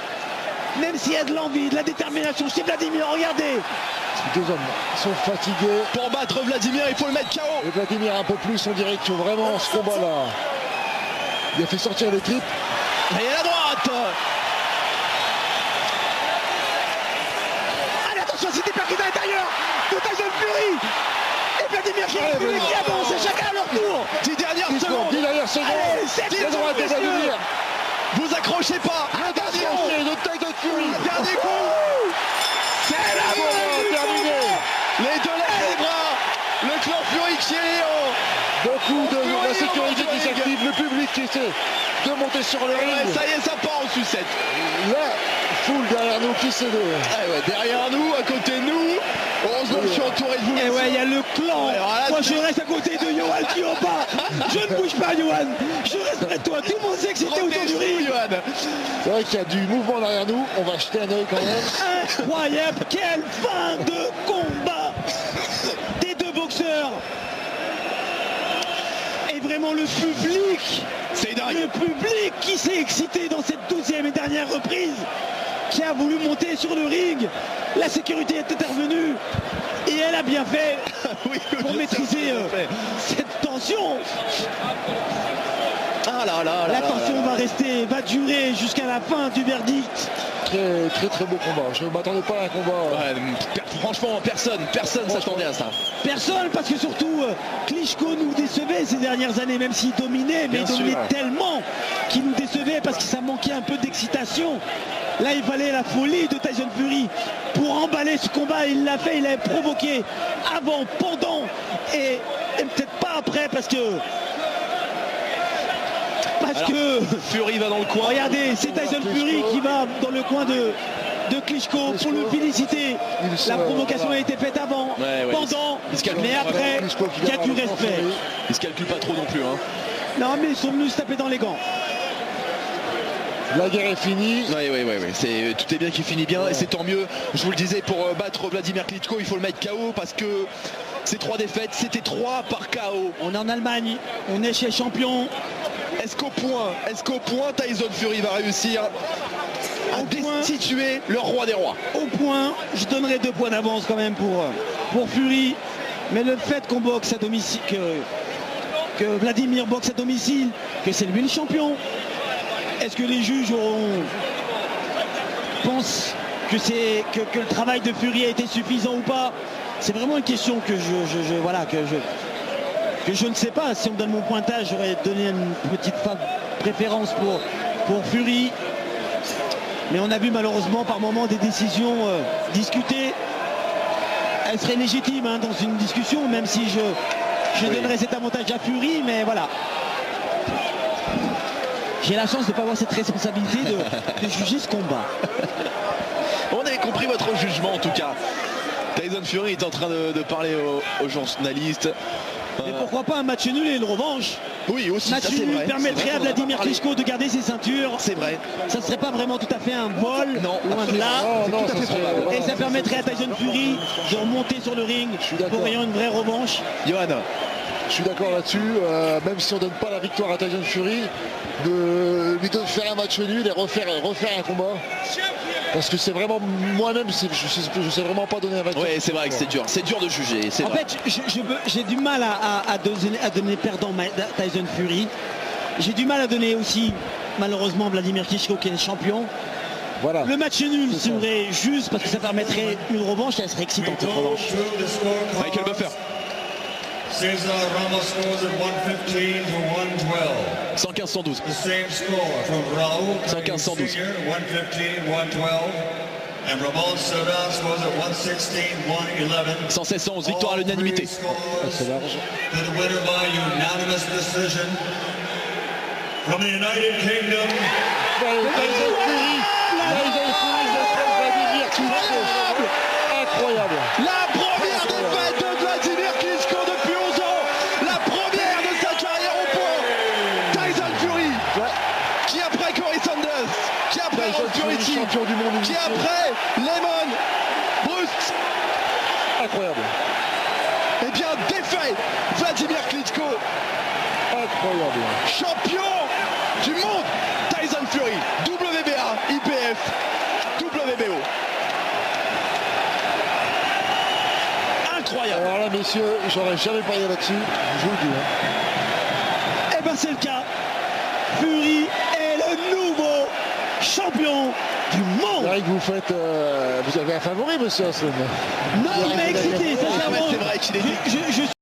Même s'il y a de l'envie, de la détermination chez Vladimir, regardez. Les deux hommes sont fatigués. Pour battre Vladimir, il faut le mettre KO. Et Vladimir un peu plus, on dirait que vraiment ce combat-là, il a fait sortir les tripes. Et à la droite. Allez, attention, c'était percuté à l'intérieur de Tyson Fury. Et Vladimir qui avance, et chacun à leur tour. 10 dernières secondes. 10 dernières secondes. Allez, la droite de Vladimir. Vous accrochez pas. Attention, de Tyson Fury. Dernier coup. C'est la terminé. Les deux lèvent les bras. Le clan Fury qui est beaucoup de la sécurité qui s'active, le public qui essaie de monter sur le ring. Ça y est, ça part en sucette. La foule derrière nous qui s'est derrière nous, à côté de nous. Heureusement que je suis entouré de vous. Et ouais, il y a le clan. Moi, je reste à côté de Johan qui est en bas. Je ne bouge pas, Johan. Je reste près de toi. Tout le monde sait que c'était autour du ring. C'est vrai qu'il y a du mouvement derrière nous. On va jeter un œil quand même. Incroyable. Quelle fin de combat des deux boxeurs. Et vraiment le public. C'est dingue. Le public qui s'est excité dans cette 12e et dernière reprise, qui a voulu monter sur le ring. La sécurité est intervenue et elle a bien fait oui, pour maîtriser cette tension. La tension va durer jusqu'à la fin du verdict. Très beau combat. Je ne m'attendais pas à un combat. Franchement, personne s'attendait à ça. Personne, parce que surtout Klitschko nous décevait ces dernières années, même s'il dominait, mais il dominait tellement qu'il nous décevait parce que ça manquait un peu d'excitation. Là, il fallait la folie de Tyson Fury pour emballer ce combat. Il l'a fait, il l'a provoqué avant, pendant et peut-être pas après parce que Fury va dans le coin. Regardez, c'est Tyson Fury qui va dans le coin de Klitschko pour le féliciter. La provocation a été faite avant, pendant, mais après, il y a du respect. Il se calcule pas trop non plus. Non, mais ils sont venus se taper dans les gants. La guerre est finie. Oui. Tout est bien qui finit bien et c'est tant mieux. Je vous le disais, pour battre Vladimir Klitschko, il faut le mettre KO parce que ces 3 défaites, c'était 3 par KO. On est en Allemagne, on est chez champion. Est-ce qu'au point Tyson Fury va réussir à destituer le roi des rois. Au point, je donnerais 2 points d'avance quand même pour Fury. Mais le fait qu'on boxe à domicile, que Vladimir boxe à domicile, que c'est lui le champion, est-ce que les juges pensent que le travail de Fury a été suffisant ou pas? C'est vraiment une question que je ne sais pas. Si on me donne mon pointage, j'aurais donné une petite préférence pour Fury. Mais on a vu malheureusement par moments des décisions discutées. Elles seraient légitimes dans une discussion, même si je donnerais cet avantage à Fury, mais voilà. J'ai la chance de ne pas avoir cette responsabilité de juger ce combat. On avait compris votre jugement en tout cas. Tyson Fury est en train de parler aux journalistes. Mais pourquoi pas un match nul et une revanche? Oui, aussi. Match nul permettrait à Vladimir Klitschko de garder ses ceintures. C'est vrai. Ça ne serait pas vraiment tout à fait un vol, loin de là. Non, tout à fait probable. Et ça permettrait à Tyson Fury de remonter sur le ring pour ayant une vraie revanche. Johan, je suis d'accord là-dessus. Même si on ne donne pas la victoire à Tyson Fury, de lui faire un match nul et refaire un combat. Parce que c'est vraiment, moi-même, je sais vraiment pas donner un vainqueur. Oui, c'est vrai que c'est dur de juger. En fait, j'ai du mal à donner perdant Tyson Fury. J'ai du mal à donner aussi, malheureusement, Vladimir Klitschko qui est le champion. Voilà. Le match nul serait juste parce que ça permettrait une revanche et elle serait excitante cette revanche. Michael Buffer. Cesar Ramos scores at 115 to 112. 115-112. The same score from Raul 115-112. 115-112. And Ramon Serra scores at 116-111. 116-111, victoire à l'unanimité. C'est large. To the winner by unanimous decision from the United Kingdom. Incroyable. La première défaite de Vladimir Klitschko depuis 11 ans. La première de sa carrière au point. Tyson Fury, qui après Corey Sanders, qui après Ron Purity, champion du monde, qui après Lemon Brust. Incroyable. Eh bien défait Vladimir Klitschko. Incroyable. Champion du monde. Tyson Fury, WBA, IBF, WBO. Incroyable. Alors là, messieurs, j'aurais jamais parié là-dessus, je vous le dis. Eh ben c'est le cas. Fury est le nouveau champion du monde. Eric, vous avez un favori, monsieur Hassan. Non, il m'a excité, sincèrement. C'est vrai qu'il est... Je